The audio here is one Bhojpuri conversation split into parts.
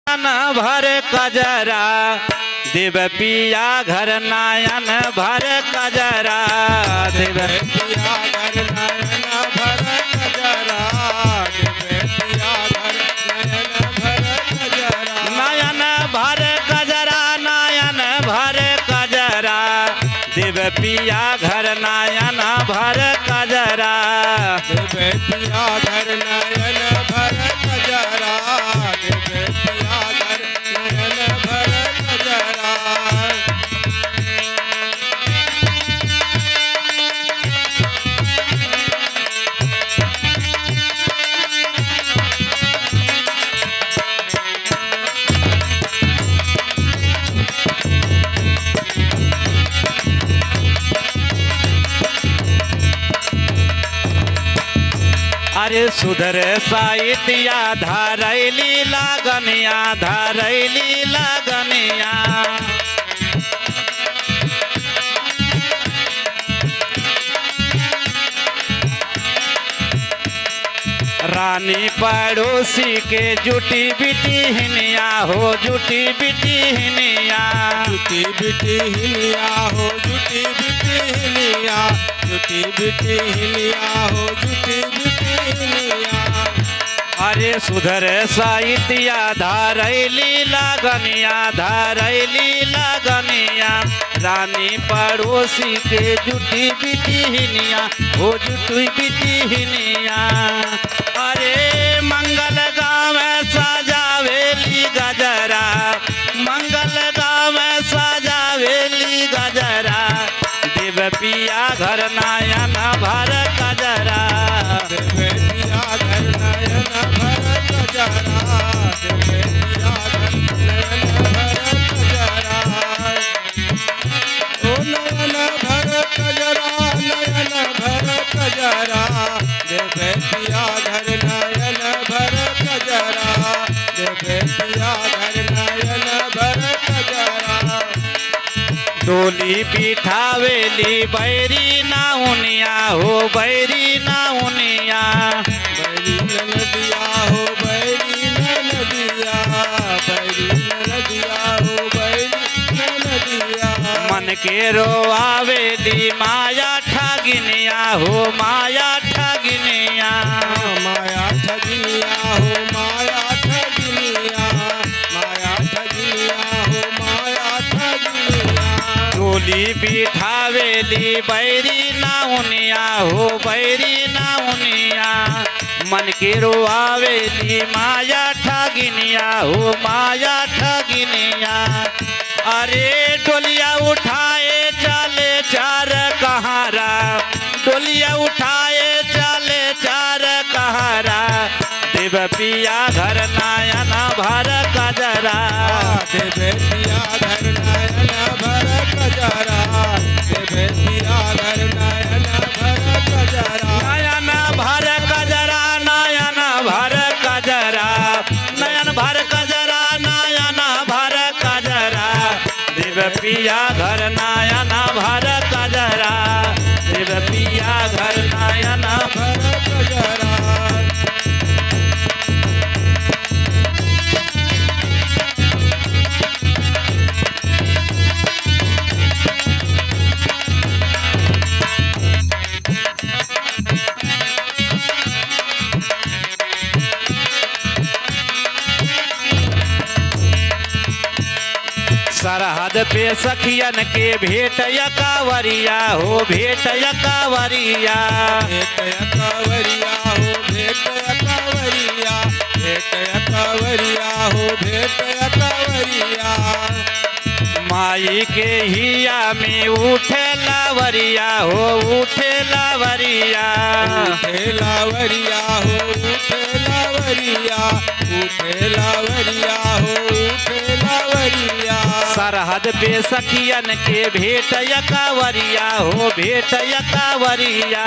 भर कजरा देव पिया घर नायन भर कजरा देव पिया घर नयन भर कजरा देव पिया घर नयन भर कजरा नयन भर कजरा देव पिया घर नायन भर कजरा देव पिया घर नयन भर कजरा देव पिया घर नयन भर कजरा। अरे सुधर साहित्या धरैली लागनिया धरैली लागनिया रानी पड़ोसी के जुटी बिटी हिनिया हो जुटी बिटी हिनिया जुटी बिटी हिलिया हो जुटी बिटी हिलिया जुटी बिटी हिलिया हो जुटी बिटी हिलिया। अरे सुधर साहित्या धरैली लागनिया धरैली लागनिया रानी पड़ोसी के जुटी बिटी हिनिया हो जुटी बिटी हिनिया। अरे मंगल गाँव सजावेली गजरा मंगल गाँव सजावेली गजरा देव पिया घर नायन भर कजरा देव पिया घर नयन भर कजरा देव पिया घर नयन भर कजरा। ओ नयन भर कजरा नयन भर कजरा देव पिया घर नयन भर कजरा देव पिया घर नयन भर कजरा। डोली बिठावेली बैरी नाउनिया हो बैरी नाउनिया बैरी नदिया हो बैरी नदिया बैरी नदिया हो बैरी नदिया। मन के रोआवेली माया ठगिनिया हो माया ठगिनिया माया ठगिनिया हो माया ठगिनिया माया ठगिनिया हो माया ठगिनिया। डोली बिठावेली बैरी नाउनिया हो बैरी नाउनिया मन के रोआवेली माया ठगिनिया हो माया ठगिनिया। अरे डोलिया उठाए चले चार कहारा डोलिया उठाए चले चार कहारा देव पिया घर नायन भर कजरा देव पिया घर नयन भर कजरा देव पिया घर नयन भर कजरा। नयन भर कजरा नयन भर कजरा नयन भर कजरा नयन भर कजरा देव पिया घर नायन भर कजरा देव पिया घर नायन भर कजरा। सरहद पे सखियन के भेट यकावरिया हो भेट यकावरिया भेट यकावरिया हो भेट यकावरिया भेट यकावरिया हो भेट यकावरिया। माई के हिया में उठे लावरिया हो उठे लावरिया उठे लावरिया हो उठे लावरिया उठे लावरिया हो उठे लावरिया। सरहद पे सखियन के भेट यकावरिया हो भेट यकावरिया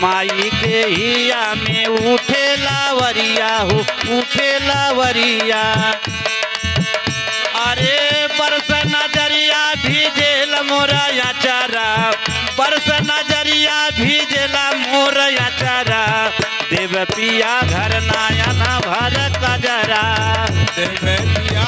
माई के हिया में उठे लावरिया हो उठे लावरिया। अरे बरस नजरिया भीजेल मोरा याचारा बरस नजरिया भीजेला मोर याचारा देव पिया घर नायन भर कजरा देव पिया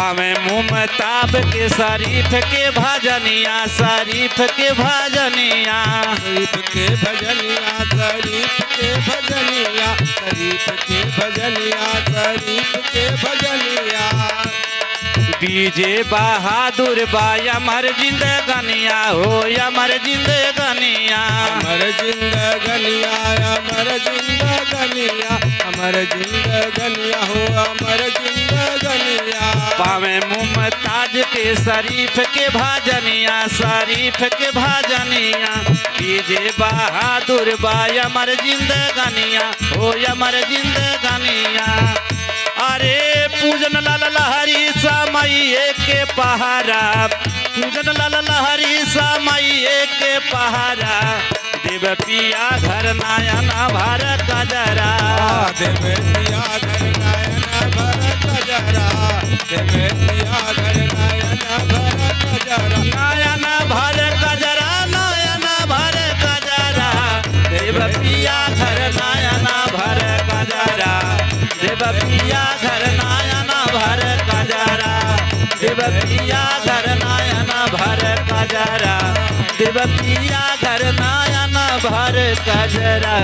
पावे मुमताब के शरीफ के भजनिया शरीफ के भजनिया शरीफ के भजनिया शरीफ के भजनिया शरीफ के भजनिया शरीफ के भजनिया बीजे बहादुर बाय अमर जिंदगनिया हो अमर जिंदगनिया अमर जिंदगनिया अमर जिंदगनिया अमर जिंदगनिया हो अमर जिंदगनिया पावे मुमताज के शरीफ के भजनिया शरीफ के भजनिया बीजे बहादुर बाय अमर जिंदगनिया हो अमर जिंदगनिया अरे पूजन लाल लहरी समये के पहारा पूजन लाल लहरी समये के पहारा देव पिया घर नायन भर कजरा देव पिया घर नायन भर कजरा देव पिया घर नायन भर कजरा नायन भर कजरा नायन भर कजरा देव पिया घर नायन भर कजरा देव पिया घर नायन भर कजरा देव पिया घर नायन भर कजरा देव पिया घर नायन भर कजरा।